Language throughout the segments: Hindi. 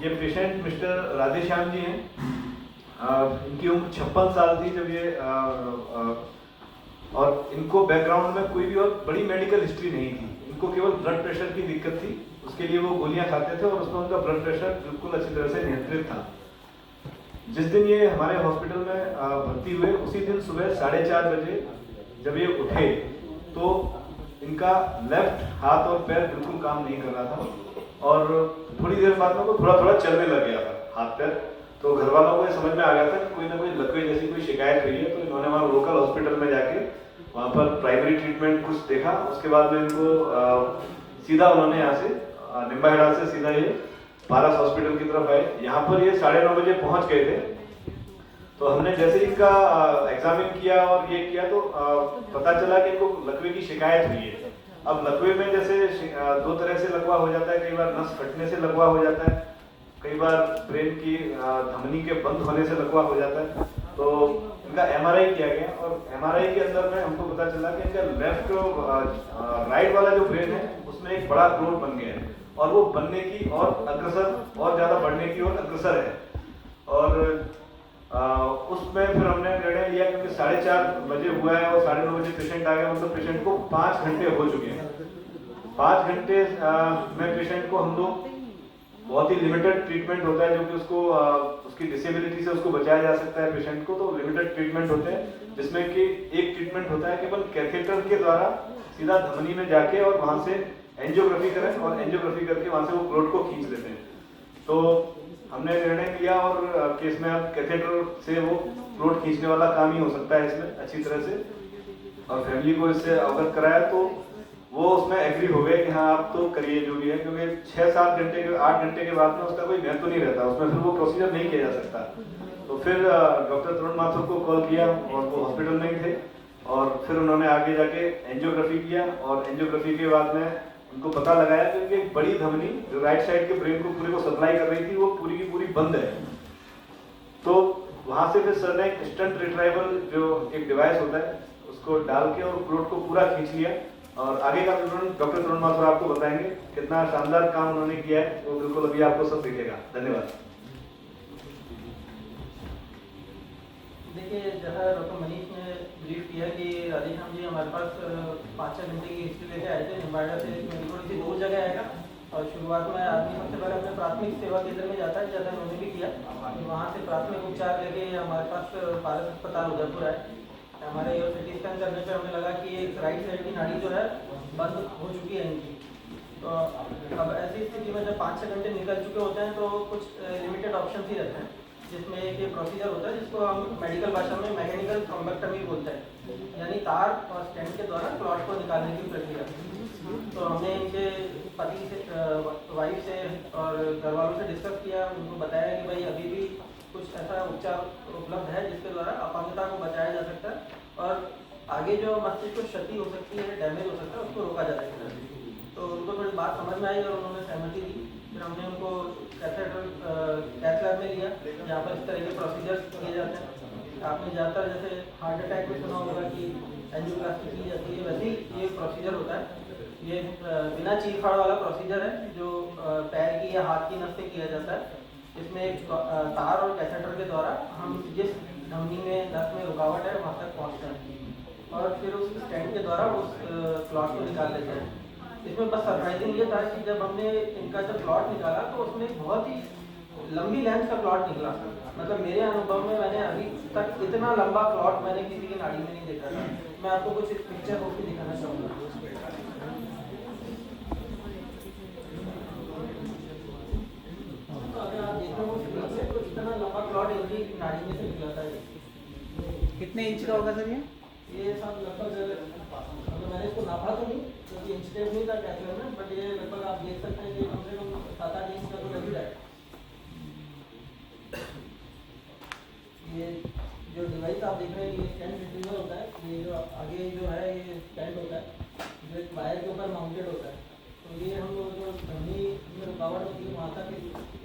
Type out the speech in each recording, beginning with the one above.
ये पेशेंट मिस्टर राधेश्याम जी हैं। इनकी उम्र 56 साल थी जब ये और इनको बैकग्राउंड में कोई भी और बड़ी मेडिकल हिस्ट्री नहीं थी। इनको केवल ब्लड प्रेशर की दिक्कत थी, उसके लिए वो गोलियां खाते थे और उसमें उनका ब्लड प्रेशर बिल्कुल अच्छी तरह से नियंत्रित था। जिस दिन ये हमारे हॉस्पिटल में भर्ती हुए उसी दिन सुबह 4:30 बजे जब ये उठे तो इनका लेफ्ट हाथ और पैर बिल्कुल काम नहीं कर रहा था और थोड़ी देर बाद में वो थोड़ा थोड़ा चलने लग गया था हाथ पैर। तो घर वालों को ये समझ में आ गया था कि कोई ना कोई लकवे जैसी कोई शिकायत हुई है। तो इन्होंने वहाँ लोकल हॉस्पिटल में जाके वहाँ पर प्राइमरी ट्रीटमेंट कुछ देखा। उसके बाद में इनको सीधा उन्होंने यहाँ से निम्बाहेड़ा से सीधा ये पारस हॉस्पिटल की तरफ आए। यहाँ पर ये 9:30 बजे पहुँच गए थे। तो हमने जैसे इनका एग्जामिन किया और ये किया तो पता चला कि इनको लकवे की शिकायत हुई है। अब लकवे में जैसे दो तरह से लकवा हो जाता है, कई बार नस फटने से लकवा हो जाता है, कई बार ब्रेन की धमनी के बंद होने से लकवा हो जाता है। तो इनका एमआरआई किया गया और एमआरआई के अंदर में हमको पता चला कि इनका लेफ्ट राइट वाला जो ब्रेन है उसमें एक बड़ा क्लोट बन गया है और वो बनने की और अग्रसर और ज्यादा बढ़ने की ओर अग्रसर है। और उसमें फिर हमने निर्णय लिया क्योंकि 4:30 बजे हुआ है और 9:30 बजे पेशेंट आ गया, मतलब पेशेंट को 5 घंटे हो चुके हैं। 5 घंटे में पेशेंट को हम लोग बहुत ही लिमिटेड ट्रीटमेंट होता है जो कि उसको उसकी डिसेबिलिटी से उसको बचाया जा सकता है पेशेंट को। तो लिमिटेड ट्रीटमेंट होते हैं जिसमें कि एक ट्रीटमेंट होता है केवल कैथेटर के द्वारा सीधा धमनी में जाके और वहां से एंजियोग्राफी करें और एंजियोग्राफी करके वहां से वो क्लोट को खींच लेते हैं। तो हमने निर्णय लिया और कि इसमें अब कैथेटर से वो क्लोट खींचने वाला काम ही हो सकता है इसमें अच्छी तरह से, और फैमिली को इससे अवगत कराया तो वो उसमें एग्री हो गए कि हाँ आप तो करिए जो भी है, क्योंकि 6-7 घंटे के 8 घंटे के बाद में उसका कोई महत्व नहीं रहता, उसमें फिर वो प्रोसीजर नहीं किया जा सकता। तो फिर डॉक्टर तरुण माथुर को कॉल किया और वो हॉस्पिटल में ही थे और फिर उन्होंने आगे जाके एंजियोग्राफी किया और एंजियोग्राफी के बाद में उनको पता लगाया कि एक बड़ी धमनी जो राइट साइड के ब्रेन को पूरे को सप्लाई कर रही थी वो पूरी की पूरी बंद है। तो वहां से फिर सर ने एक स्टंट रिट्राइवल जो एक डिवाइस होता है उसको डाल के और क्लोट को पूरा खींच लिया और आगे का विवरण डॉक्टर तरुण माथुर आपको बताएंगे। कितना शानदार काम उन्होंने किया है वो बिल्कुल अभी आपको सब दिखेगा। धन्यवाद। देखिए, जैसा डॉक्टर मनीष ने ब्रीफ किया कि राधेश्याम जी हमारे पास 5-6 घंटे की हिस्ट्री लेके आए थे। निम्बाहेड़ा से थोड़ी सी दूर जगह आएगा और शुरुआत में आदमी सबसे पहले अपने प्राथमिक सेवा केंद्र में जाता है, जैसा उन्होंने भी किया। वहाँ से प्राथमिक उपचार लेके हमारे पास पारस अस्पताल उदयपुर आए। हमारे सिटी स्कैन करने पे हमें लगा कि एक राइट साइड की नाड़ी जो है बंद हो चुकी है इनकी। तो अब ऐसी स्थिति में जब 5-6 घंटे निकल चुके होते हैं तो कुछ लिमिटेड ऑप्शन ही रहते हैं, जिसमें एक ये प्रोसीजर होता है जिसको हम मेडिकल भाषा में मैकेनिकल थ्रोम्बेक्टमी बोलते हैं, यानी तार और स्टेंट के द्वारा क्लॉट को निकालने की प्रक्रिया। तो हमने इनके पति से, वाइफ से और घर वालों से डिस्कस किया। उनको बताया कि भाई अभी भी कुछ ऐसा उपचार उपलब्ध है जिसके द्वारा अपांगता को बचाया जा सकता है और आगे जो मस्तिष्क को क्षति हो सकती है, डैमेज हो सकता है, उसको रोका जा सकता है। तो उनको थोड़ी बात समझ में आई और उन्होंने सहमति दी। फिर हमने उनको कैथ लैब में लिया जहाँ पर इस तरह के प्रोसीजर्स किए जाते हैं। आपने ज़्यादातर जैसे हार्ट अटैक में सुना होगा कि एंजियोप्लास्टी की जाती है, वैसे ही ये प्रोसीजर होता है। ये बिना चीरफाड़ वाला प्रोसीजर है जो पैर की या हाथ की नस से किया जाता है। इसमें एक तार और कैथेटर के द्वारा हम जिस धमनी में नस में रुकावट है वहाँ तक पहुँचते हैं और फिर उस स्टेंट के द्वारा उस क्लॉट को निकाल लेते हैं। इसमें बस सरप्राइजिंग ये था कि जब हमने इनका जब क्लॉट निकाला तो उसमें बहुत ही लंबी लेंथ का क्लॉट निकला। मतलब मेरे अनुभव में मैंने अभी तक इतना लंबा क्लॉट मैंने किसी की नाड़ी में नहीं देखा था। मैं आपको कुछ पिक्चर होकर दिखाना चाहूँगा। अगर आप देख रहे हो तो इतना लंबा क्लॉट इनकी नाड़ी में से निकला था। कितने इंच का होगा सर ये सब लगभग, मतलब मैंने इसको नापा तो नहीं क्योंकि इंच टेप नहीं था कैथेटर में, बट ये लगभग आप देख सकते हैं कि कम से कम 7-8 इंच का तो लग ही रहा है। ये जो डिवाइस आप देख रहे हैं ये स्टेंट रिट्रीवर होता है। ये जो आगे जो है ये स्टेंट होता है जो एक वायर के ऊपर माउंटेड होता है। तो ये हम लोग जो धमनी में रुकावट होती है वहाँ तक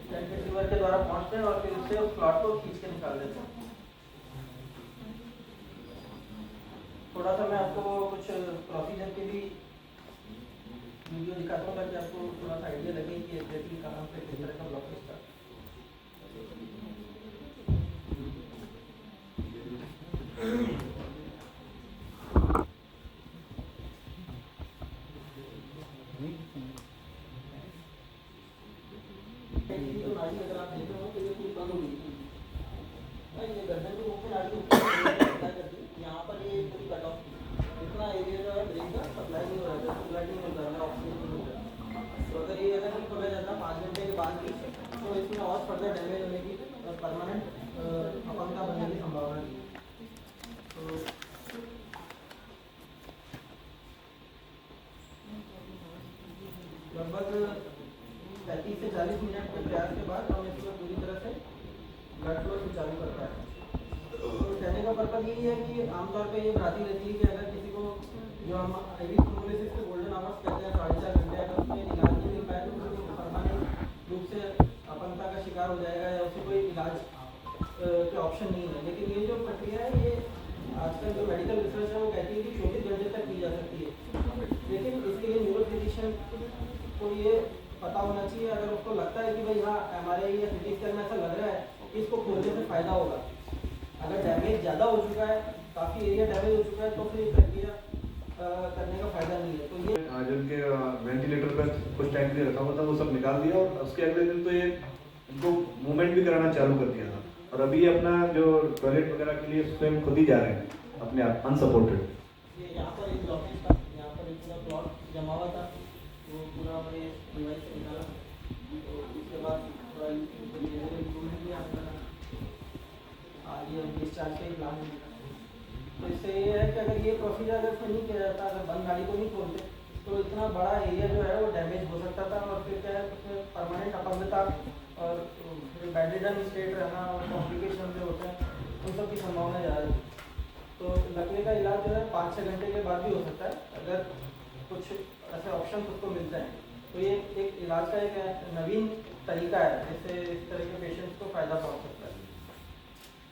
स्टेंट रिट्रीवर के द्वारा पहुँचते हैं और फिर उससे उस क्लॉट को खींच के निकाल देते हैं। थोड़ा सा मैं आपको कुछ प्रोसीजर के भी वीडियो दिखाता हूँ ताकि आपको थोड़ा सा आइडिया लगे कि एग्जैक्टली कहाँ पे किस तरह का ब्लॉकेज था। तो नाड़ी अगर आप देख रहे हो तो ये पूरी बंद हो गई थी। ये गर्दन के मुख्य नाड़ी होती यहाँ पर ये पूरी कट ऑफ थी। इतना एरिया जो है ब्रेन का सप्लाई नहीं हो रहा था, ब्लड नहीं मिल रहा था, ऑक्सीजन नहीं मिल रहा। तो अगर ये अगर नहीं खोला जाता 5 घंटे के बाद भी तो इसमें और फर्दर डैमेज होने की परमानेंट अपंगता बनने की संभावना थी। तो लगभग 35 से 40 मिनट के प्रयास के बाद हम इसमें पूरी तरह से ब्लड फ्लो सुचारू करता है। तो कहने का पर्पज यही है कि आमतौर पे ये भ्रांति रहती है कि अगर किसी को जो हम आईवी थ्रोम्बोलिसिस के गोल्डन आवर्स कहते हैं 4.5 घंटे अगर उसमें इलाज नहीं मिल पाए तो उसको परमानेंट रूप से अपंगता का शिकार हो जाएगा या उसे कोई इलाज के ऑप्शन नहीं है। लेकिन ये जो प्रक्रिया है ये आजकल जो मेडिकल रिसर्च है वो कहती है कि 24 घंटे तक की जा सकती है। लेकिन इसके लिए न्यूरो फिजिशियन को ये पता होना चाहिए, अगर उसको लगता है कि भाई हाँ एमआरआई या सीटी स्कैन में ऐसा लग रहा है कि इसको खोलने से फायदा होगा, अगर डैमेज ज़्यादा हो चुका है, काफ़ी एरिया डैमेज हो चुका है तो फिर ये प्रक्रिया करने का फायदा नहीं है। तो ये जिनके वेंटिलेटर पर कुछ टाइम के लिए रखा हुआ था वो सब निकाल दिया और उसके अगले दिन तो ये इनको मूवमेंट भी कराना चालू कर दिया था और अभी अपना जो टॉयलेट वगैरह के लिए स्वयं खुद ही जा रहे हैं अपने आप अनसपोर्टेड। ये यहाँ पर एक ब्लॉकेज था, यहाँ पर एक पूरा क्लॉट जमा हुआ था, वो पूरा हमें डिवाइस से निकाला। तो उसके बाद थोड़ा इम्प्रूवमेंट भी आने लगा, ये डिस्चार्ज का ही प्लान है। तो इससे ये है कि अगर ये प्रोसीजर अगर इसमें नहीं किया जाता, अगर बंद नाड़ी को नहीं खोलते तो इतना बड़ा एरिया जो है वो डैमेज हो सकता था और फिर क्या है उसमें परमानेंट अपंगता और फिर बेडरिडन स्टेट रहना और कॉम्प्लिकेशन जो होते हैं उन सब की संभावना ज़्यादा है। तो लकवे का इलाज जो है 5-6 घंटे के बाद भी हो सकता है अगर कुछ ऐसे ऑप्शन उसको मिलते हैं। तो ये एक इलाज का एक नवीन तरीका है जिससे इस तरह के पेशेंट्स को फ़ायदा पहुँच सकता है।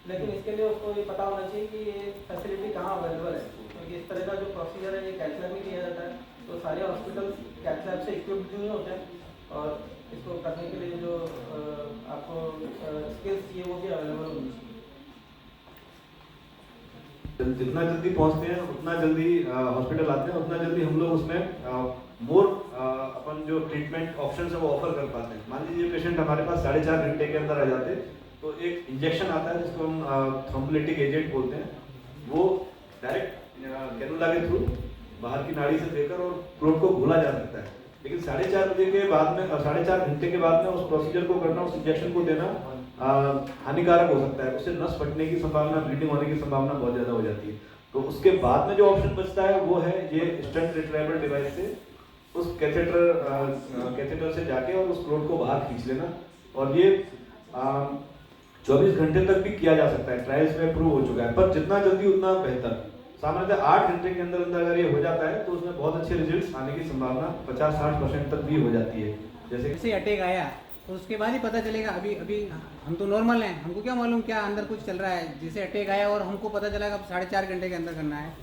लेकिन इसके लिए उसको ये पता होना चाहिए कि ये फैसिलिटी कहाँ अवेलेबल है, क्योंकि इस तरह का जो प्रोसीजर है ये कैथ लैब में किया जाता है। तो सारे हॉस्पिटल कैथ लैब से इक्विप्ड नहीं होते हैं और इसको करने के लिए जो आपको स्किल्स चाहिए वो भी अवेलेबल होनी चाहिए। जितना जल्दी पहुंचते हैं उतना जल्दी हॉस्पिटल आते हैं, उतना जल्दी हम लोग उसमें मोर अपन जो ट्रीटमेंट ऑप्शन है वो ऑफर कर पाते हैं। मान लीजिए पेशेंट हमारे पास 4.5 घंटे के अंदर आ जाते तो एक इंजेक्शन आता है जिसको हम थ्रोम्बोलिटिक एजेंट बोलते हैं, वो डायरेक्ट कैनुला के थ्रू बाहर की नाड़ी से देकर और क्लोट को घोला जा सकता है। लेकिन 4.5 बजे के बाद में 4.5 घंटे के बाद में उस प्रोसीजर को करना, उस इंजेक्शन को देना हानिकारक हो सकता है। उससे नस फटने की संभावना, ब्लीडिंग होने की संभावना बहुत ज़्यादा हो जाती है। तो उसके बाद में जो ऑप्शन बचता है वो है ये स्टेंट रिट्राइवल डिवाइस से उस कैथेटर से जाके और उस क्लोट को बाहर खींच लेना। और ये 24 घंटे तक भी किया जा सकता है, ट्रायल्स में प्रूव हो चुका है। पर जितना जल्दी उतना बेहतर। सामान्यतः 8 घंटे के अंदर अंदर अगर ये हो जाता है तो उसमें बहुत अच्छे रिजल्ट्स आने की संभावना 50-60% तक भी हो जाती है। जैसे अटैक आया तो उसके बाद ही पता चलेगा। अभी अभी हम तो नॉर्मल हैं, हमको क्या मालूम क्या अंदर कुछ चल रहा है। जैसे अटैक आया और हमको पता चला कि अब 4.5 घंटे के अंदर करना है,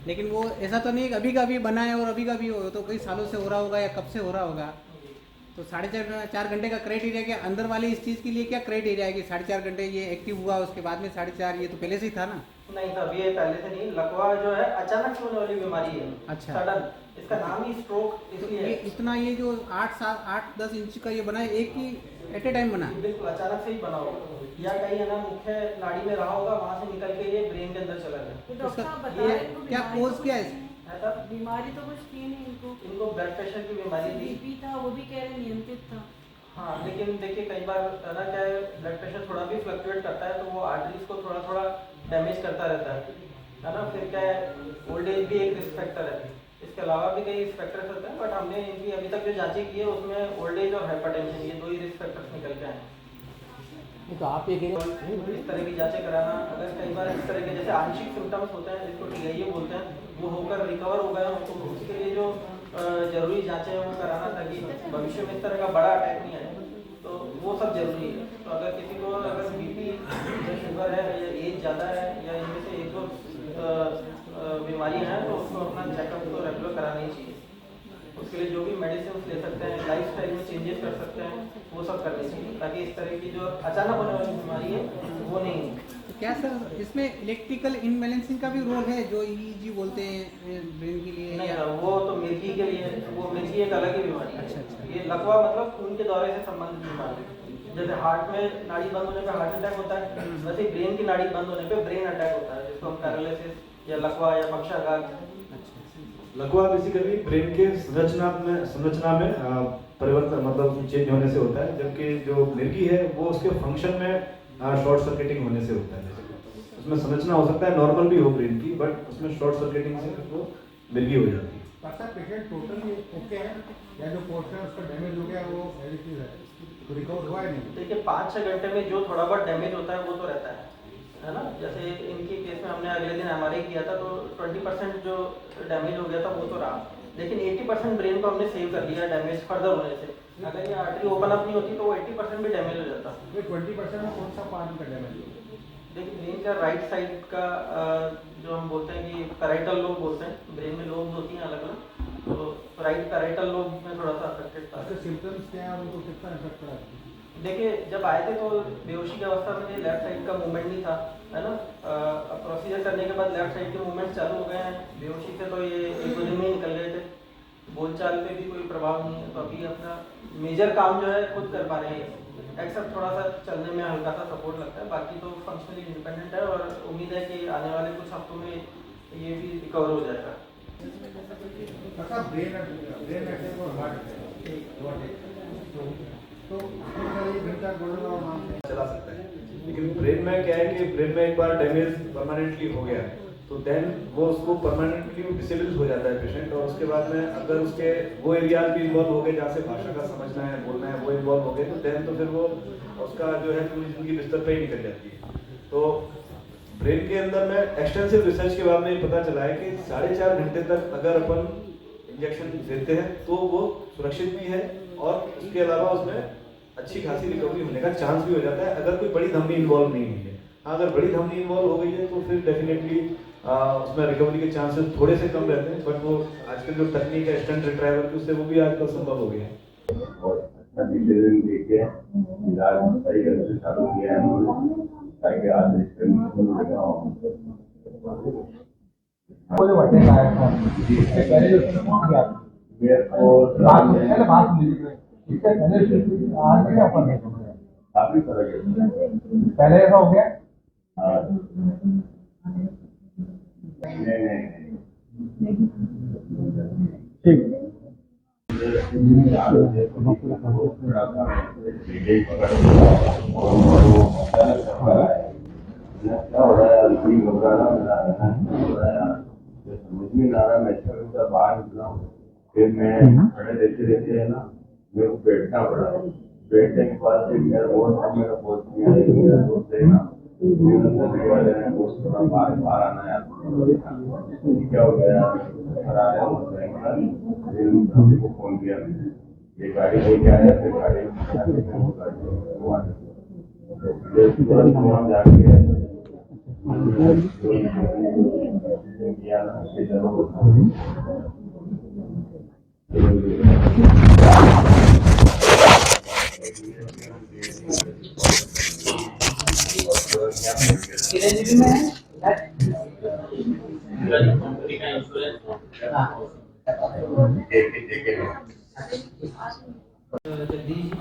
लेकिन वो ऐसा तो नहीं कि अभी का भी बना है और अभी का भी हो, तो कई सालों से हो रहा होगा या कब से हो रहा होगा। तो 4.5 घंटे का क्राइटेरिया क्या अंदर वाले इस चीज़ के लिए क्या क्राइटेरिया है कि 4.5 घंटे ये एक्टिव हुआ उसके बाद में 4.5? ये तो पहले से ही था ना? नहीं था, अभी ये पहले से नहीं। लकवा जो है अचानक से होने वाली बीमारी है। अच्छा, सडन, इसका नाम ही स्ट्रोक इसलिए ये इतना ये जो 8-10 इंच का ये बना है एक ही एट ए टाइम बना? बिल्कुल अचानक से ही बना होगा या कहीं है ना मुख्य नाड़ी में रहा होगा, वहाँ से निकल के ये ब्रेन के अंदर चला गया। तो डॉक्टर इसका साहब बता ये रहे हैं इनको क्या बीमारी कोज तो- क्या है? ऐसा बीमारी तो कुछ थी नहीं इनको ब्लड प्रेशर की बीमारी थी। बीपी था, वो भी कह रहे नियंत्रित था। हाँ, लेकिन देखिए कई बार है ना क्या है, ब्लड प्रेशर थोड़ा भी फ्लक्चुएट करता है तो वो आर्टरीज को थोड़ा थोड़ा डैमेज करता रहता है ना। फिर क्या है, ओल्ड एज भी एक रिस्क फैक्टर है। इसके अलावा भी कई रिस्क फैक्टर्स होते हैं, बट हमने इनकी अभी तक जो जांचें की है उसमें ओल्ड एज और हाइपरटेंशन ये 2 ही रिस्क फैक्टर्स निकल के आए हैं। तो आप ये इस तरह की जांचें कराना, अगर कई बार इस तरह के जैसे आंशिक सिम्टम्स होते हैं जिसको TIA बोलते हैं, वो होकर रिकवर हो गए तो उसके लिए जो जरूरी जांचें हैं वो कराना ताकि भविष्य में इस तरह का बड़ा अटैक नहीं आए, तो वो सब जरूरी है। तो अगर किसी को अगर BP या शुगर है या एज ज़्यादा है या इनमें से एक दो बीमारियाँ हैं तो उसको अपना चेकअप तो रेगुलर कराना ही चाहिए। उसके लिए जो भी मेडिसिन ले सकते हैं, लाइफस्टाइल में चेंजेस कर सकते हैं, वो सब करने चाहिए ताकि इस तरह की जो अचानक होने वाली बीमारी है वो नहीं हो। तो क्या सर इसमें इलेक्ट्रिकल इनबैलेंसिंग का भी रोल है जो EEG बोलते हैं ब्रेन के लिए? नहीं ना, वो तो मिर्गी के लिए, वो मिर्गी एक अलग ही बीमारी है। अच्छा। ये लकवा मतलब खून के दौरे से संबंधित बीमारी है। हार्ट में नाड़ी बंद होने पे हार्ट अटैक होता है, वैसे ब्रेन की नाड़ी बंद होने पे ब्रेन अटैक होता है, जिसको हम पैरालिसिस या लकवा या पक्षाघात। लकवा बेसिकली ब्रेन के संरचना में परिवर्तन मतलब चेंज होने से होता है, जबकि जो मिर्गी है वो उसके फंक्शन में शॉर्ट सर्किटिंग होने से होता है। उसमें संरचना हो सकता है नॉर्मल भी हो ब्रेन की, बट उसमें शॉर्ट सर्किटिंग से वो मिर्गी हो जाती है। पेशेंट टोटली ओके है या जो पोर्शन उसका डैमेज हो गया वो एडिटिव है, तो रिकवर हुआ है नहीं? देखिए 5-6 घंटे में जो थोड़ा बहुत डैमेज होता है वो तो रहता है ना। जैसे इनके केस में हमने अगले दिन MRI किया था तो 20% जो डैमेज हो गया था वो तो रहा, लेकिन 80% ब्रेन को हमने सेव कर लिया डैमेज फर्दर होने से। अगर ये आर्टरी ओपन अप नहीं होती तो वो 80% भी डैमेज हो जाता। ये 20% में कौन सा पार्ट का डैमेज हो? देखिए ब्रेन का राइट साइड का जो हम बोलते हैं कि पैराइटल लोब बोलते हैं, ब्रेन में लोब होती हैं अलग अलग, तो राइट पैराइटल लोब में थोड़ा सा अफेक्टेड था। अच्छा, सिम्टम्स क्या है, उनको कितना इफेक्ट पड़ा? देखिए जब आए थे तो बेहोशी की अवस्था में लेफ्ट साइड का मूवमेंट नहीं था, है ना। प्रोसीजर करने के बाद लेफ्ट साइड के मूवमेंट चालू हो गए हैं। बेहोशी से तो ये 1-2 दिन में ही निकल गए थे, बोलचाल पे भी कोई प्रभाव नहीं है, तो अभी अपना मेजर काम जो है खुद कर पा रहे हैं, एक्सेप्ट थोड़ा सा चलने में हल्का सा सपोर्ट लगता है, बाकी तो फंक्शनली इंडिपेंडेंट है और उम्मीद है कि आने वाले कुछ हफ्तों में ये भी रिकवर हो जाएगा। अच्छा, ब्रेन अटैक और हार्ट अटैक तो चला सकता है, लेकिन ब्रेन में क्या है कि ब्रेन में एक बार डैमेज परमानेंटली हो गया तो देन वो उसको परमानेंटली डिसेबल हो जाता है पेशेंट, और उसके बाद में अगर उसके वो एरियाज भी इन्वॉल्व हो गए जहाँ से भाषा का समझना है बोलना है वो इन्वॉल्व हो गए तो देन तो फिर वो उसका जो है पूरी जिंदगी बिस्तर पे ही निकल जाती है। तो ब्रेन के अंदर में एक्सटेंसिव रिसर्च के बाद में पता चला है कि 4.5 घंटे तक अगर अपन इंजेक्शन देते हैं तो वो सुरक्षित भी है और उसके अलावा उसमें अच्छी खासी रिकवरी होने का चांस भी हो जाता है अगर कोई बड़ी धमनी इन्वॉल्व नहीं हुई है। अगर बड़ी धमनी इन्वॉल्व हो गई है तो फिर डेफिनेटली उसमें रिकवरी के चांसेस थोड़े से कम रहते हैं, बट वो आजकल जो तकनीक है स्टेंट रिट्राइवल की उससे वो भी आजकल संभव हो गया है। और अच्छा डिसीजन लेके इलाज सही ढंग से चालू किया है उन्होंने, ताकि आज काफी फर्क है। पहले ऐसा हो गया? नहीं ठीक समझ में ना रहा, मैं बाहर निकला हूँ, फिर मैं खड़े रहते है ना, मेरे को बैठना पड़ा। बैठने के बाद फिर मेरा दोस्त मेरा दोस्त है ना, दोस्त थोड़ा बाहर आना है, क्या हो गया को फोन किया, ये गाड़ी लेके आया, फिर गाड़ी जाके जगदीश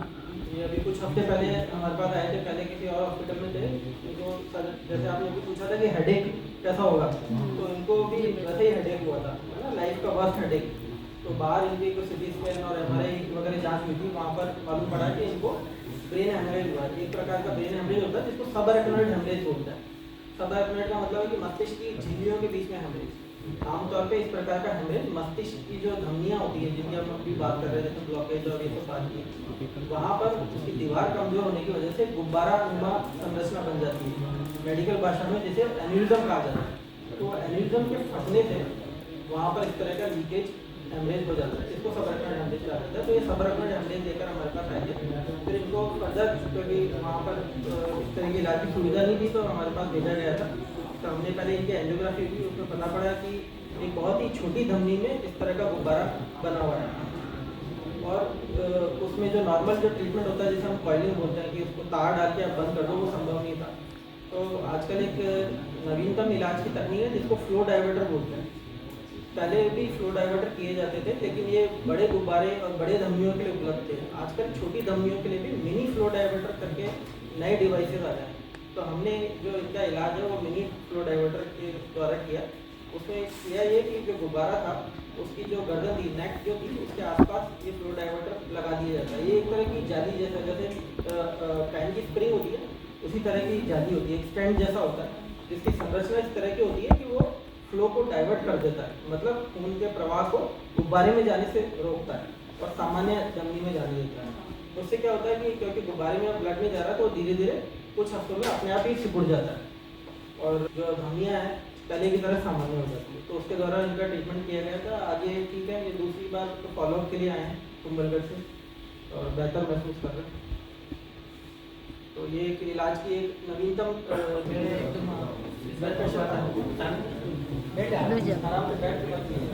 ये अभी कुछ हफ्ते पहले हमारे पास आए थे, पहले किसी और हॉस्पिटल में थे। इनको जैसे आपने भी पूछा था कि हेडेक कैसा होगा, तो इनको भी वैसे ही हेडेक हुआ था, है ना, लाइफ का वर्स्ट हेडेक। तो बाहर इनकी कुछ CT स्कैन और MRI वगैरह जांच हुई थी, वहाँ पर मालूम पड़ा कि इनको ब्रेन हेमरेज हुआ। एक प्रकार का ब्रेन हेमरेज होता है जिसको सबअरेक्नोइड हेमरेज बोलते हैं। सबअरेक्नोइड का मतलब है कि मस्तिष्क की झिल्लियों के बीच में हेमरेज। आमतौर पे इस प्रकार का हेमरेज मस्तिष्क की जो धमनियाँ होती है जिनकी हम अभी बात कर रहे थे, तो ब्लॉकेज और ये सब बात की, वहाँ पर उसकी दीवार कमजोर होने की वजह से गुब्बारा नुमा संरचना बन जाती है, मेडिकल भाषा में जिसे एन्यूरिज्म कहा जाता है। तो एन्यूरिज्म के फटने से वहाँ पर इस तरह का लीकेज हेमरेज हो जाता है, इसको सबअरेक्नोइड हेमरेज कहा जाता है। तो ये सबअरेक्नोइड हेमरेज लेकर हमारे पास आए थे, फिर इनको फर्दर क्योंकि वहाँ पर इस तरह की इलाज की सुविधा नहीं थी तो हमारे पास भेजा गया था। तो हमने पहले इनकी एंजियोग्राफी की, उसमें पता पड़ा कि एक बहुत ही छोटी धमनी में इस तरह का गुब्बारा बना हुआ है, और उसमें जो नॉर्मल जो ट्रीटमेंट होता है जिसे हम कॉइलिंग बोलते हैं कि उसको तार डाल के आप बंद कर दो, वो संभव नहीं था। तो आजकल एक नवीनतम इलाज की तकनीक है जिसको फ्लो डाइवर्टर बोलते हैं। पहले भी फ्लो डाइवर्टर किए जाते थे, लेकिन ये बड़े गुब्बारे और बड़े धमनियों के लिए उपलब्ध थे। आजकल छोटी धमनियों के लिए भी मिनी फ्लो डाइवर्टर करके नए डिवाइसेस आ रहे हैं। तो हमने जो इनका इलाज है वो मिनी फ्लो डाइवर्टर के द्वारा किया। उसमें किया ये कि जो गुब्बारा था उसकी जो गर्दन थी, नेक जो थी, उसके आसपास ये फ्लो डाइवर्टर लगा दिया जाता है। ये एक तरह की जाली जैसा, जैसे पैन की स्प्रिंग होती है उसी तरह की जाली होती है, एक स्टैंड जैसा होता है, जिसकी संरचना इस तरह की होती है कि वो फ्लो को डाइवर्ट कर देता है, मतलब खून के प्रवाह को गुब्बारे में जाने से रोकता है और सामान्य धमनी में जाने देता है। उससे क्या होता है कि क्योंकि गुब्बारे में ब्लड नहीं जा रहा तो धीरे धीरे कुछ हफ्तों में अपने आप ही सिकुड़ जाता है और जो धमनियाँ हैं पहले की तरह सामान्य हो जाती है। तो उसके द्वारा इनका ट्रीटमेंट किया गया था। आगे ठीक है, ये दूसरी बार तो फॉलोअप के लिए आए हैं कुंभलगढ़ से और बेहतर महसूस कर रहे हैं। तो ये एक इलाज की एक नवीनतम ब्लड प्रेशर था। आराम से बैठ के बात कीजिए।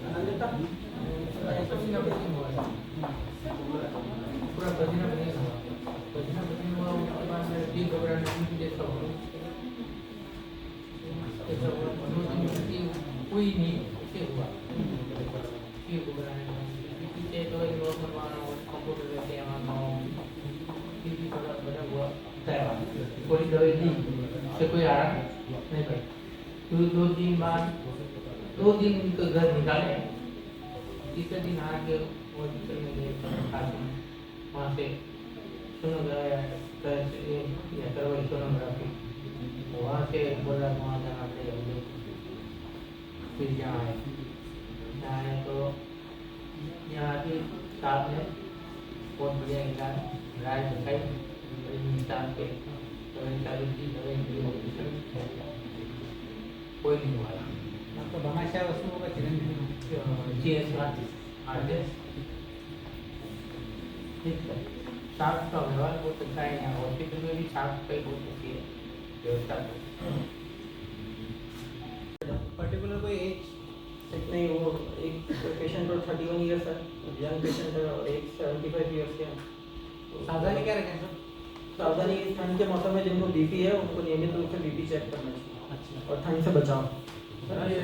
आनंदिता पूरा पसीना हुआ, उसके बाद में ठीक घबराने की जैसा हुआ, ऐसा हुआ 2 दिन कोई नहीं ऐसे हुआ, ठीक घबराने पीछे तो नॉर्मल माना और कंप्यूटर रहते हैं वहाँ भी थोड़ा बड़ा हुआ, थोड़ी दवाई दी, उससे कोई आराम नहीं पाई। फिर 2 दिन बाद 2 दिन तो घर निकाले, तीसरे दिन आके हॉस्पिटल में गए, वहाँ से करवाई सोनोग्राफी, वहाँ से बोला वहाँ जाना पड़ेगा। फिर यहाँ आए तो यहाँ के साथ में बहुत बढ़िया इलाज राय दिखाई स्टाफ के दवाई चालू की, दवाई कोई नहीं हुआ। आपको भामाशाह वस्तुओं का चिरंजीवी GS आर्टिस्ट ठीक है। साफ का व्यवहार बहुत अच्छा है, यहाँ हॉस्पिटल में भी साफ सफाई बहुत अच्छी है व्यवस्था। पर्टिकुलर कोई एज नहीं, वो एक पेशेंट और 31 ईयर्स है, यंग पेशेंट है, और एक 75 ईयर्स के हैं। तो सावधानी क्या रखें सर? सावधानी ठंड के मौसम में जिनको बीपी है उनको नियमित रूप से बीपी चेक करना चाहिए। अच्छा, और ठंड से बचाओ,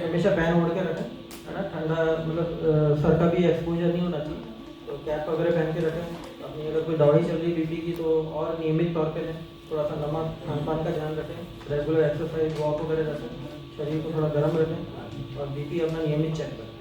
हमेशा पैन ओढ़ के रखें, है ना। ठंडा मतलब सर का भी एक्सपोजर नहीं होना चाहिए, तो कैप वगैरह पहन के रखें। अपनी अगर कोई दवाई चल रही है बीपी की तो और नियमित तौर पे लें। थोड़ा सा नमक खान पान का ध्यान रखें, रेगुलर एक्सरसाइज वॉक वगैरह रखें, शरीर को थोड़ा गर्म रखें और बीपी अपना नियमित चेक करें।